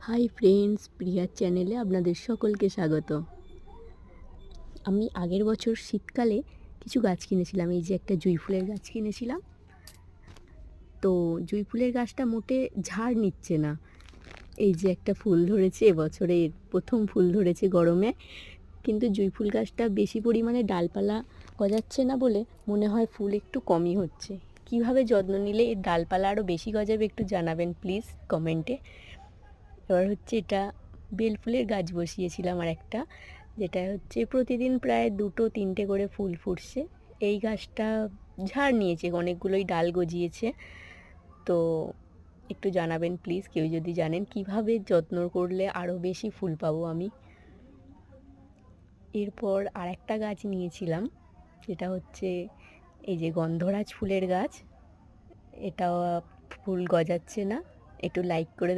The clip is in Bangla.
হাই ফ্রেন্ডস, প্রিয়ার চ্যানেলে আপনাদের সকলকে স্বাগত। আমি আগের বছর শীতকালে কিছু গাছ কিনেছিলাম। এই যে একটা জুঁই ফুলের গাছ কিনেছিলাম। তো জুঁই ফুলের গাছটা মোটে ঝাড় নিচ্ছে না। এই যে একটা ফুল ধরেছে, এবছরে প্রথম ফুল ধরেছে গরমে। কিন্তু জুঁই ফুল গাছটা বেশি পরিমাণে ডালপালা গজাচ্ছে না বলে মনে হয় ফুল একটু কমই হচ্ছে। কিভাবে যত্ন নিলে এর ডালপালা আরও বেশি গজাবে একটু জানাবেন প্লিজ কমেন্টে। এবার হচ্ছে এটা বেল ফুলের গাছ বসিয়েছিলাম আর একটা, যেটা হচ্ছে প্রতিদিন প্রায় 2-3টে করে ফুল ফুটছে। এই গাছটা ঝাড় নিয়েছে, অনেকগুলোই ডাল গজিয়েছে। তো একটু জানাবেন প্লিজ, কেউ যদি জানেন কিভাবে যত্ন করলে আরও বেশি ফুল পাবো আমি। এরপর আর একটা গাছ নিয়েছিলাম, যেটা হচ্ছে এই যে গন্ধরাজ ফুলের গাছ। এটা ফুল গজাচ্ছে না, একটু লাইক করে